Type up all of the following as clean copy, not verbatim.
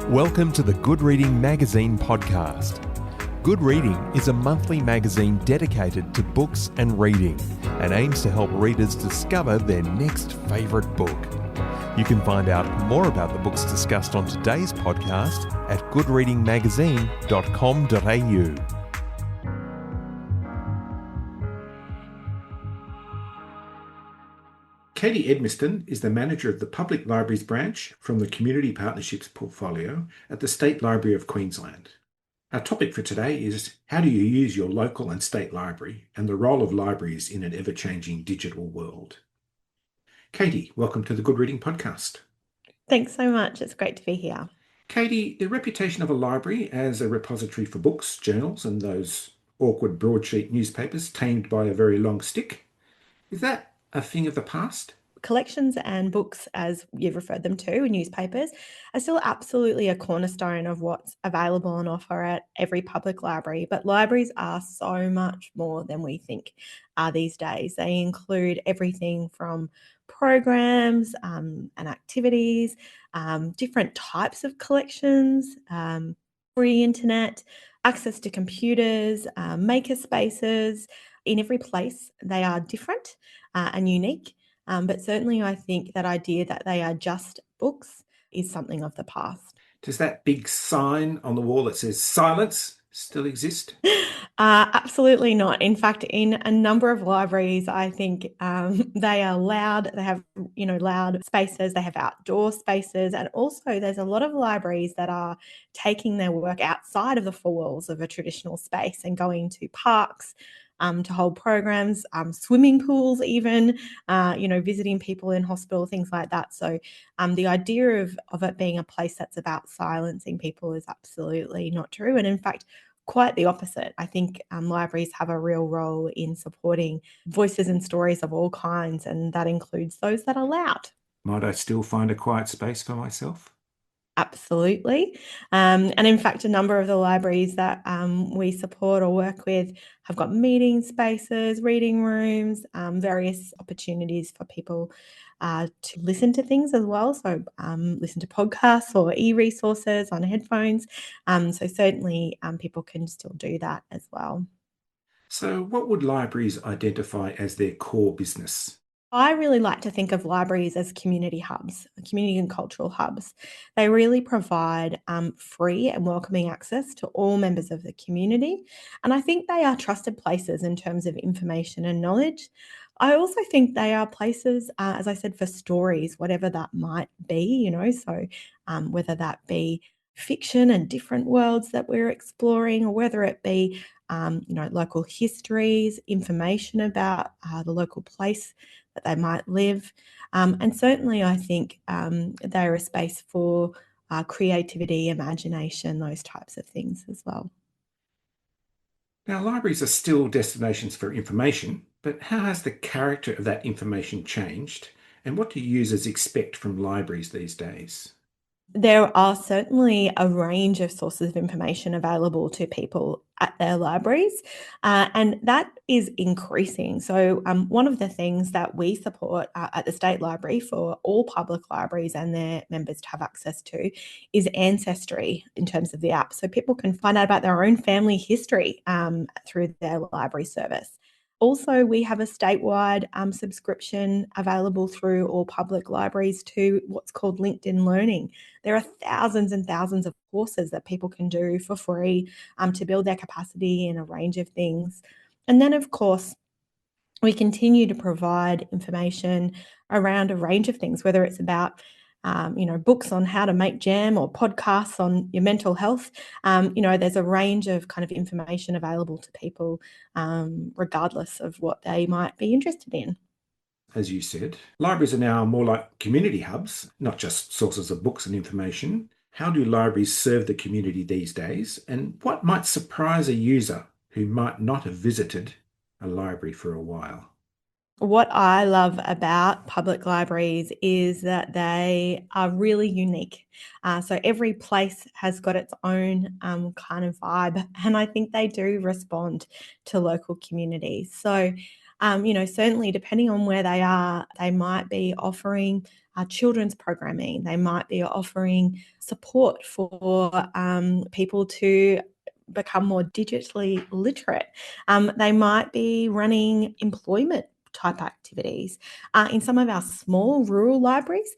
Welcome to the Good Reading Magazine podcast. Good Reading is a monthly magazine dedicated to books and reading and aims to help readers discover their next favourite book. You can find out more about the books discussed on today's podcast at goodreadingmagazine.com.au. Katie Edmiston is the manager of the Public Libraries branch from the Community Partnerships portfolio at the State Library of Queensland. Our topic for today is how do you use your local and state library and the role of libraries in an ever-changing digital world. Katie, welcome to the Good Reading podcast. Thanks so much. It's great to be here. Katie, the reputation of a library as a repository for books, journals, and those awkward broadsheet newspapers tamed by a very long stick, is that a thing of the past? Collections and books, as you've referred them to, newspapers, are still absolutely a cornerstone of what's available on offer at every public library. But libraries are so much more than we think these days. They include everything from programs and activities, different types of collections, free internet, access to computers, maker spaces. In every place, they are different and unique. But certainly I think that idea that they are just books is something of the past. Does that big sign on the wall that says silence still exist? Absolutely not. In fact, in a number of libraries, I think they are loud. They have, loud spaces. They have outdoor spaces. And also there's a lot of libraries that are taking their work outside of the four walls of a traditional space and going to parks, to hold programs, swimming pools even, visiting people in hospital, things like that. So the idea of it being a place that's about silencing people is absolutely not true. And in fact, quite the opposite. I think libraries have a real role in supporting voices and stories of all kinds, and that includes those that are loud. Might I still find a quiet space for myself? Absolutely. And in fact, a number of the libraries that we support or work with have got meeting spaces, reading rooms, various opportunities for people to listen to things as well. So listen to podcasts or e-resources on headphones. So certainly people can still do that as well. So what would libraries identify as their core business? I really like to think of libraries as community hubs, community and cultural hubs. They really provide free and welcoming access to all members of the community. And I think they are trusted places in terms of information and knowledge. I also think they are places, as I said, for stories, whatever that might be, so whether that be fiction and different worlds that we're exploring, or whether it be, local histories, information about the local place that they might live. And certainly I think they're a space for creativity, imagination, those types of things as well. Now, libraries are still destinations for information, but how has the character of that information changed? And what do users expect from libraries these days? There are certainly a range of sources of information available to people at their libraries, and that is increasing. So one of the things that we support at the State Library for all public libraries and their members to have access to is Ancestry in terms of the app. So people can find out about their own family history through their library service. Also, we have a statewide subscription available through all public libraries to what's called LinkedIn Learning. There are thousands and thousands of courses that people can do for free to build their capacity in a range of things. And then, of course, we continue to provide information around a range of things, whether it's about books on how to make jam or podcasts on your mental health. There's a range of kind of information available to people, regardless of what they might be interested in. As you said, libraries are now more like community hubs, not just sources of books and information. How do libraries serve the community these days? And what might surprise a user who might not have visited a library for a while? What I love about public libraries is that they are really unique. So every place has got its own kind of vibe, and I think they do respond to local communities. So, certainly depending on where they are, they might be offering children's programming. They might be offering support for people to become more digitally literate. They might be running employment type activities. In some of our small rural libraries,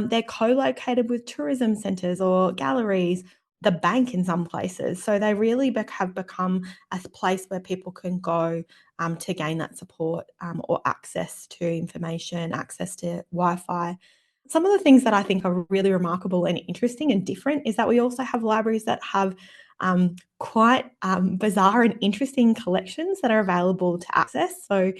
they're co-located with tourism centres or galleries, the bank in some places. So they really have become a place where people can go to gain that support or access to information, access to Wi-Fi. Some of the things that I think are really remarkable and interesting and different is that we also have libraries that have quite bizarre and interesting collections that are available to access. So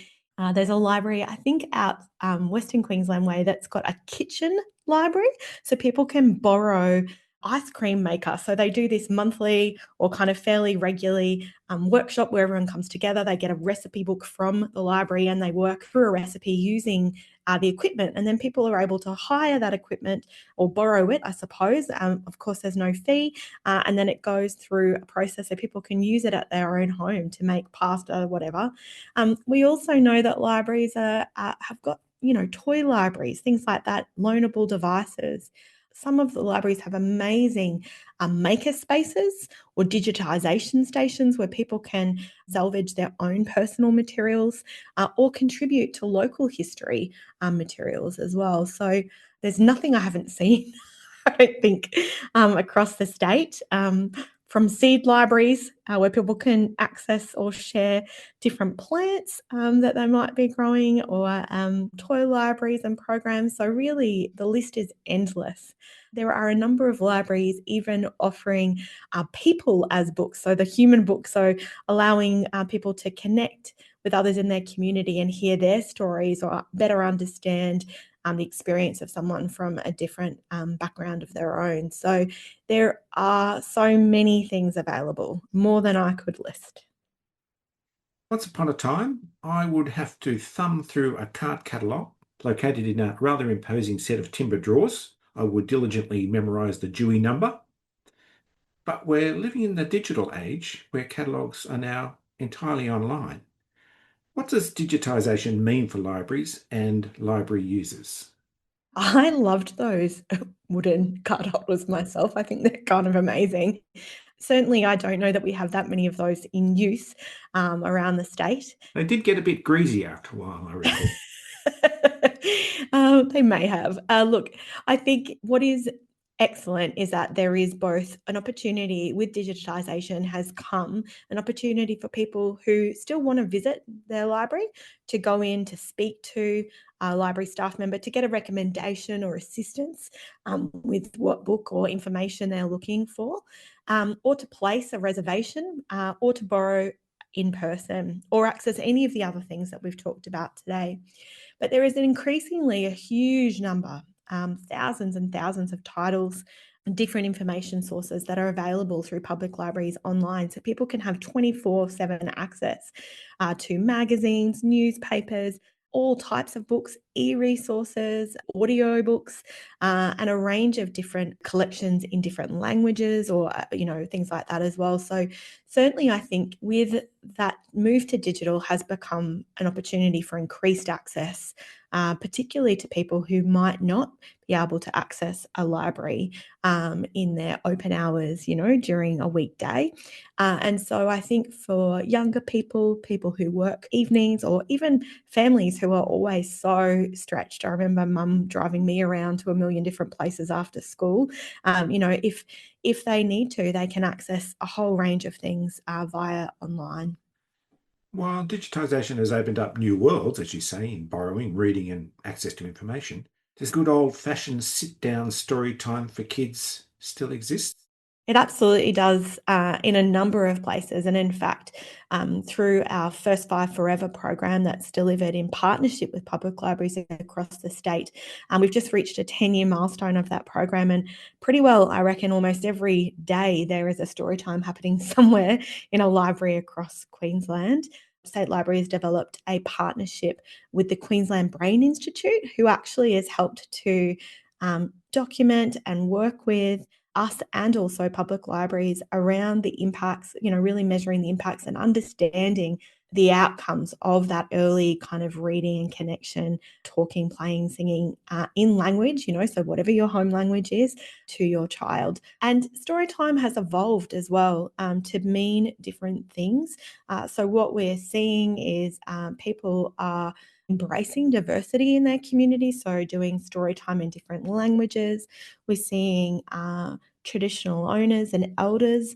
there's a library, I think, out Western Queensland way that's got a kitchen library. So people can borrow ice cream maker. So they do this monthly or kind of fairly regularly workshop where everyone comes together. They get a recipe book from the library and they work through a recipe using the equipment. And then people are able to hire that equipment or borrow it, I suppose. Of course, there's no fee. And then it goes through a process so people can use it at their own home to make pasta or whatever. We also know that libraries have got, toy libraries, things like that, loanable devices. Some of the libraries have amazing maker spaces or digitisation stations where people can salvage their own personal materials or contribute to local history materials as well. So there's nothing I haven't seen, I don't think, across the state. From seed libraries where people can access or share different plants that they might be growing, or toy libraries and programs. So really the list is endless. There are a number of libraries even offering people as books, so the human book, so allowing people to connect with others in their community and hear their stories or better understand the experience of someone from a different background of their own. So there are so many things available, more than I could list. Once upon a time, I would have to thumb through a card catalogue located in a rather imposing set of timber drawers. I would diligently memorise the Dewey number. But we're living in the digital age where catalogues are now entirely online. What does digitisation mean for libraries and library users? I loved those wooden card holders myself. I think they're kind of amazing. Certainly, I don't know that we have that many of those in use around the state. They did get a bit greasy after a while, I recall. They may have. Look, I think what is excellent is that there is both an opportunity with digitisation has come, an opportunity for people who still want to visit their library to go in to speak to a library staff member to get a recommendation or assistance with what book or information they're looking for, or to place a reservation or to borrow in person or access any of the other things that we've talked about today. But there is increasingly a huge number, thousands and thousands of titles and different information sources that are available through public libraries online. So people can have 24/7 access to magazines, newspapers, all types of books, e-resources, audio books, and a range of different collections in different languages or, things like that as well. So certainly I think with that move to digital has become an opportunity for increased access, particularly to people who might not be able to access a library in their open hours, during a weekday. And so I think for younger people, people who work evenings, or even families who are always so stretched. I remember mum driving me around to a million different places after school. If they need to, they can access a whole range of things via online. While digitisation has opened up new worlds, as you say, in borrowing, reading and access to information, does good old-fashioned sit-down story time for kids still exist? It absolutely does in a number of places. And in fact, through our First Five Forever program that's delivered in partnership with public libraries across the state, we've just reached a 10-year milestone of that program. And pretty well, I reckon almost every day there is a story time happening somewhere in a library across Queensland. State Library has developed a partnership with the Queensland Brain Institute, who actually has helped to document and work with us and also public libraries around the impacts, really measuring the impacts and understanding the outcomes of that early kind of reading and connection, talking, playing, singing in language, so whatever your home language is, to your child. And story time has evolved as well to mean different things. So what we're seeing is people are embracing diversity in their community, so doing story time in different languages. We're seeing traditional owners and elders,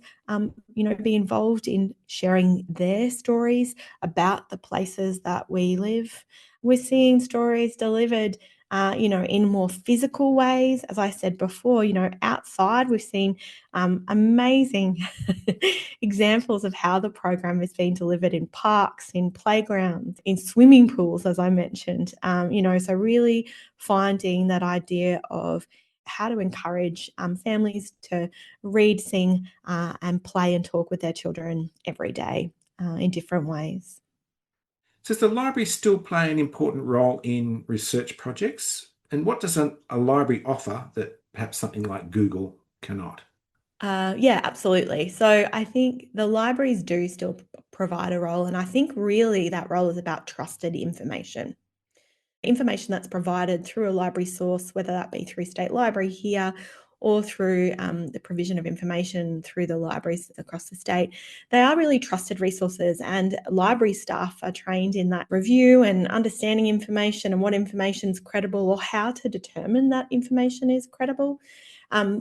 be involved in sharing their stories about the places that we live. We're seeing stories delivered in more physical ways. As I said before, outside, we've seen amazing examples of how the program is being delivered in parks, in playgrounds, in swimming pools, as I mentioned. So really finding that idea of how to encourage families to read, sing, and play and talk with their children every day in different ways. So does the library still play an important role in research projects? And what does a library offer that perhaps something like Google cannot? Yeah, absolutely. So I think the libraries do still provide a role, and I think really that role is about trusted information. Information that's provided through a library source, whether that be through State Library here or through the provision of information through the libraries across the state, they are really trusted resources, and library staff are trained in that review and understanding information and what information is credible or how to determine that information is credible.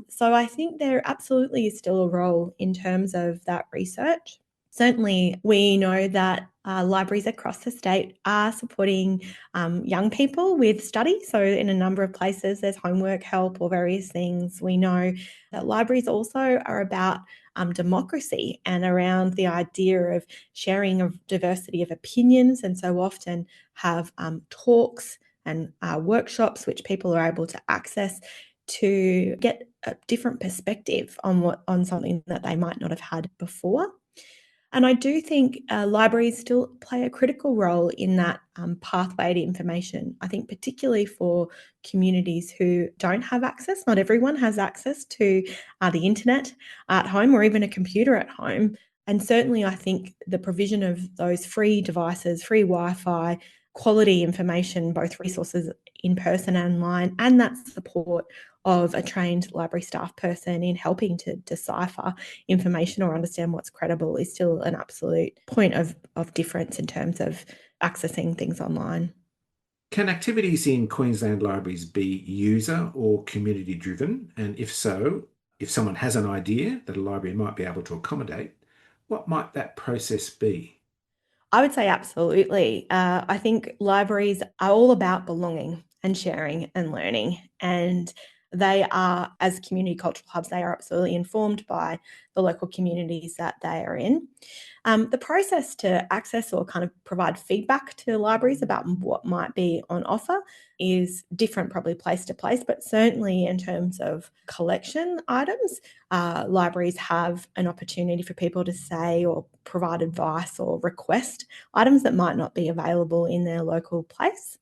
So I think there absolutely is still a role in terms of that research. Certainly, we know that libraries across the state are supporting young people with study. So in a number of places, there's homework help or various things. We know that libraries also are about democracy and around the idea of sharing of diversity of opinions, and so often have talks and workshops which people are able to access to get a different perspective on something that they might not have had before. And I do think libraries still play a critical role in that pathway to information. I think particularly for communities who don't have access, not everyone has access to the internet at home or even a computer at home. And certainly I think the provision of those free devices, free Wi-Fi, quality information, both resources in person and online, and that support of a trained library staff person in helping to decipher information or understand what's credible is still an absolute point of difference in terms of accessing things online. Can activities in Queensland libraries be user or community driven? And if so, if someone has an idea that a library might be able to accommodate, what might that process be? I would say absolutely. I think libraries are all about belonging and sharing and learning. And they are, as community cultural hubs, they are absolutely informed by the local communities that they are in. The process to access or kind of provide feedback to libraries about what might be on offer is different, probably place to place, but certainly in terms of collection items, libraries have an opportunity for people to say or provide advice or request items that might not be available in their local place.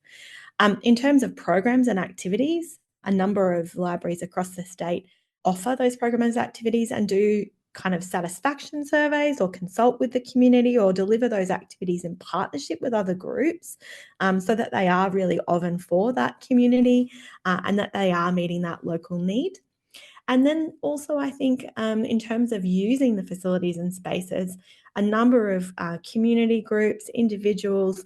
In terms of programs and activities, a number of libraries across the state offer those programs and activities and do kind of satisfaction surveys or consult with the community or deliver those activities in partnership with other groups so that they are really of and for that community and that they are meeting that local need. And then also, I think in terms of using the facilities and spaces, a number of community groups, individuals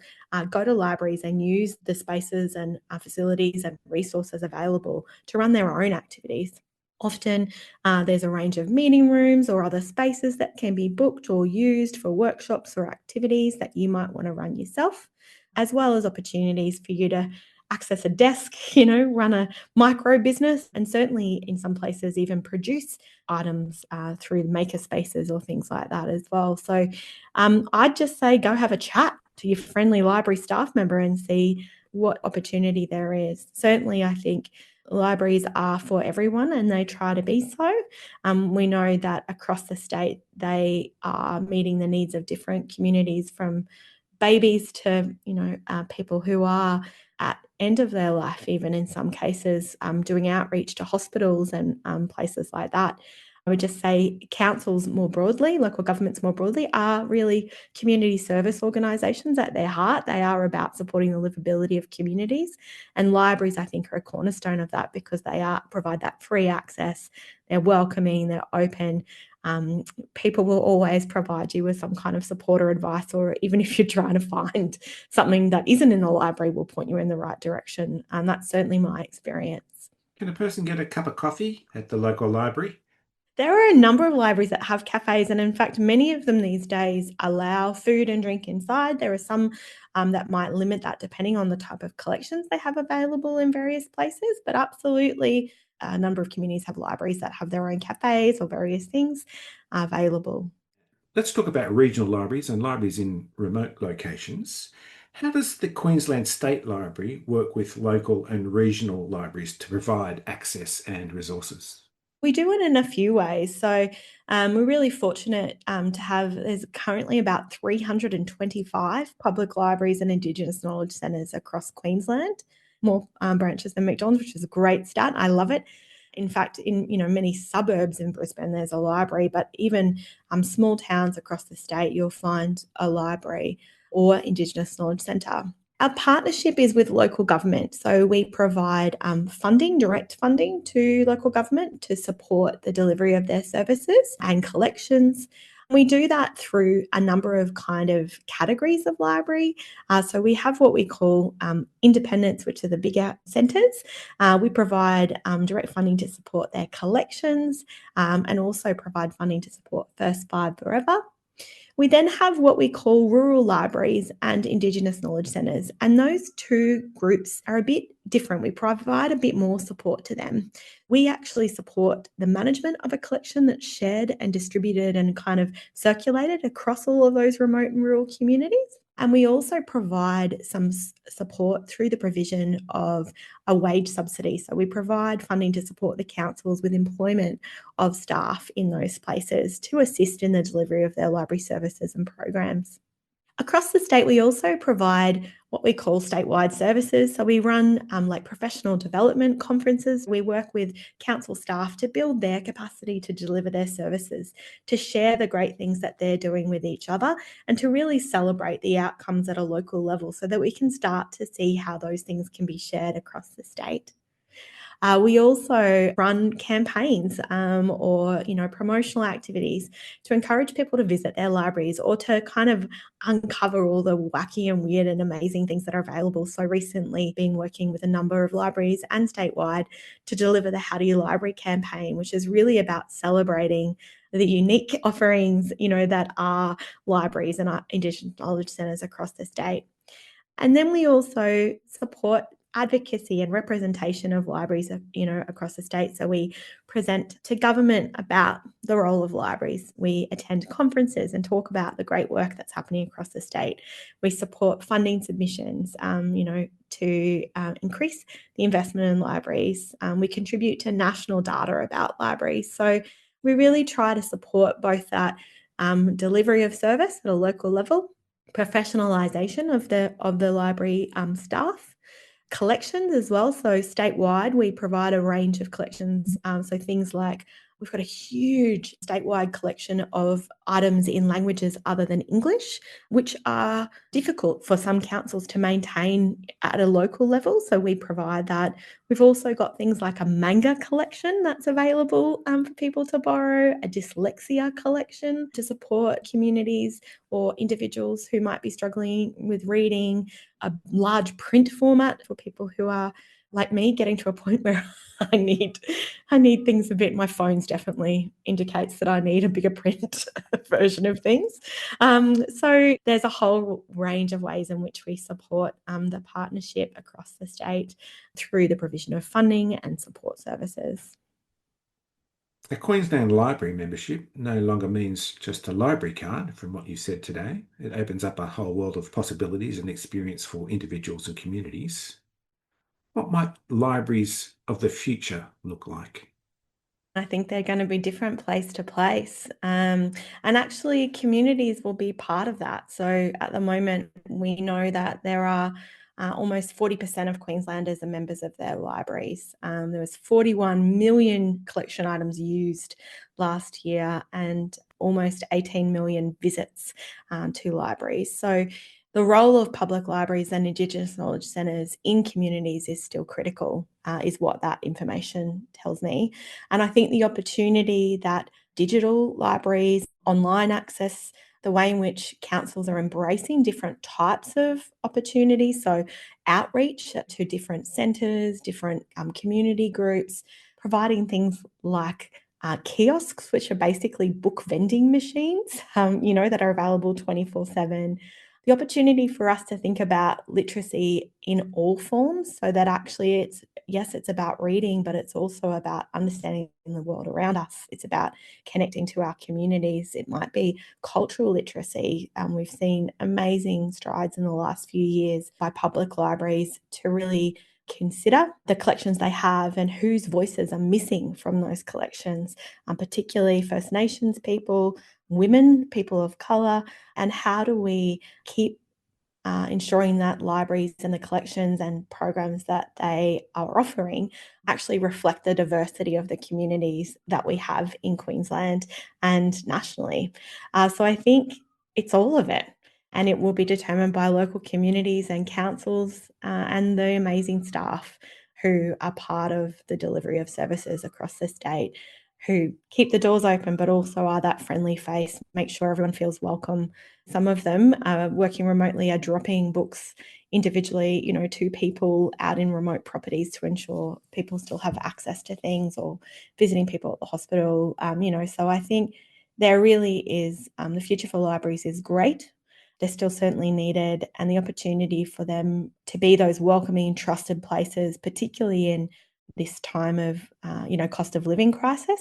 go to libraries and use the spaces and facilities and resources available to run their own activities. Often there's a range of meeting rooms or other spaces that can be booked or used for workshops or activities that you might want to run yourself, as well as opportunities for you to access a desk, run a micro business, and certainly in some places even produce items through maker spaces or things like that as well. So I'd just say go have a chat to your friendly library staff member and see what opportunity there is. Certainly, I think libraries are for everyone and they try to be so. We know that across the state, they are meeting the needs of different communities, from babies to, people who are at end of their life, even in some cases, doing outreach to hospitals and places like that. I would just say councils more broadly, local governments more broadly, are really community service organisations at their heart. They are about supporting the livability of communities, and libraries, I think, are a cornerstone of that because they provide that free access. They're welcoming, they're open. People will always provide you with some kind of support or advice, or even if you're trying to find something that isn't in the library, will point you in the right direction. And that's certainly my experience. Can a person get a cup of coffee at the local library? There are a number of libraries that have cafes, and in fact, many of them these days allow food and drink inside. There are some that might limit that depending on the type of collections they have available in various places, but absolutely a number of communities have libraries that have their own cafes or various things available. Let's talk about regional libraries and libraries in remote locations. How does the Queensland State Library work with local and regional libraries to provide access and resources? We do it in a few ways. So we're really fortunate to have, there's currently about 325 public libraries and Indigenous knowledge centres across Queensland, more branches than McDonald's, which is a great stat. I love it. In fact, in many suburbs in Brisbane, there's a library, but even small towns across the state, you'll find a library or Indigenous knowledge centre. Our partnership is with local government. So we provide funding, direct funding to local government to support the delivery of their services and collections. We do that through a number of kind of categories of library. So we have what we call independents, which are the bigger centres. We provide direct funding to support their collections and also provide funding to support First Five Forever. We then have what we call rural libraries and Indigenous knowledge centres, and those two groups are a bit different. We provide a bit more support to them. We actually support the management of a collection that's shared and distributed and kind of circulated across all of those remote and rural communities. And we also provide some support through the provision of a wage subsidy. So we provide funding to support the councils with employment of staff in those places to assist in the delivery of their library services and programs. Across the state, we also provide what we call statewide services. So we run like professional development conferences. We work with council staff to build their capacity to deliver their services, to share the great things that they're doing with each other, and to really celebrate the outcomes at a local level so that we can start to see how those things can be shared across the state. We also run campaigns or promotional activities to encourage people to visit their libraries or to kind of uncover all the wacky and weird and amazing things that are available. So recently been working with a number of libraries and statewide to deliver the How Do You Library campaign, which is really about celebrating the unique offerings, that are libraries and our Indigenous knowledge centres across the state. And then we also support advocacy and representation of libraries, across the state. So we present to government about the role of libraries. We attend conferences and talk about the great work that's happening across the state. We support funding submissions, to increase the investment in libraries. We contribute to national data about libraries. So we really try to support both that delivery of service at a local level, professionalisation of the library staff, collections as well. So statewide, we provide a range of collections. So things like we've got a huge statewide collection of items in languages other than English, which are difficult for some councils to maintain at a local level. So we provide that. We've also got things like a manga collection that's available for people to borrow, a dyslexia collection to support communities or individuals who might be struggling with reading, a large print format for people who are like me, getting to a point where I need things a bit. My phone's definitely indicates that I need a bigger print version of things. So there's a whole range of ways in which we support the partnership across the state through the provision of funding and support services. A Queensland Library membership no longer means just a library card, from what you said today. It opens up a whole world of possibilities and experience for individuals and communities. What might libraries of the future look like? I think they're going to be different place to place. And actually, communities will be part of that. So at the moment, we know that there are Almost 40% of Queenslanders are members of their libraries. There was 41 million collection items used last year and almost 18 million visits to libraries. So the role of public libraries and Indigenous knowledge centres in communities is still critical, is what that information tells me. And I think the opportunity that digital libraries, online access, the way in which councils are embracing different types of opportunities, so outreach to different centres, different community groups, providing things like kiosks, which are basically book vending machines, that are available 24/7. The opportunity for us to think about literacy in all forms, so that actually it's about reading, but it's also about understanding the world around us. It's about connecting to our communities. It might be cultural literacy. We've seen amazing strides in the last few years by public libraries to really consider the collections they have and whose voices are missing from those collections, particularly First Nations people, women, people of colour, and how do we keep ensuring that libraries and the collections and programs that they are offering actually reflect the diversity of the communities that we have in Queensland and nationally. So I think it's all of it, and it will be determined by local communities and councils and the amazing staff who are part of the delivery of services across the state, who keep the doors open but also are that friendly face, make sure everyone feels welcome. Some of them working remotely are dropping books individually, to people out in remote properties to ensure people still have access to things, or visiting people at the hospital, So I think there really is, the future for libraries is great. They're still certainly needed, and the opportunity for them to be those welcoming, trusted places, particularly in this time of, cost of living crisis,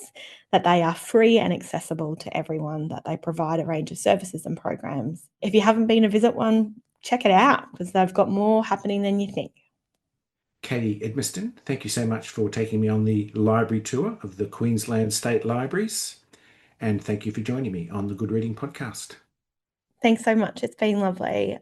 that they are free and accessible to everyone, that they provide a range of services and programs. If you haven't been to visit one, check it out, because they've got more happening than you think. Katie Edmiston, thank you so much for taking me on the library tour of the Queensland State Libraries. And thank you for joining me on the Good Reading Podcast. Thanks so much. It's been lovely.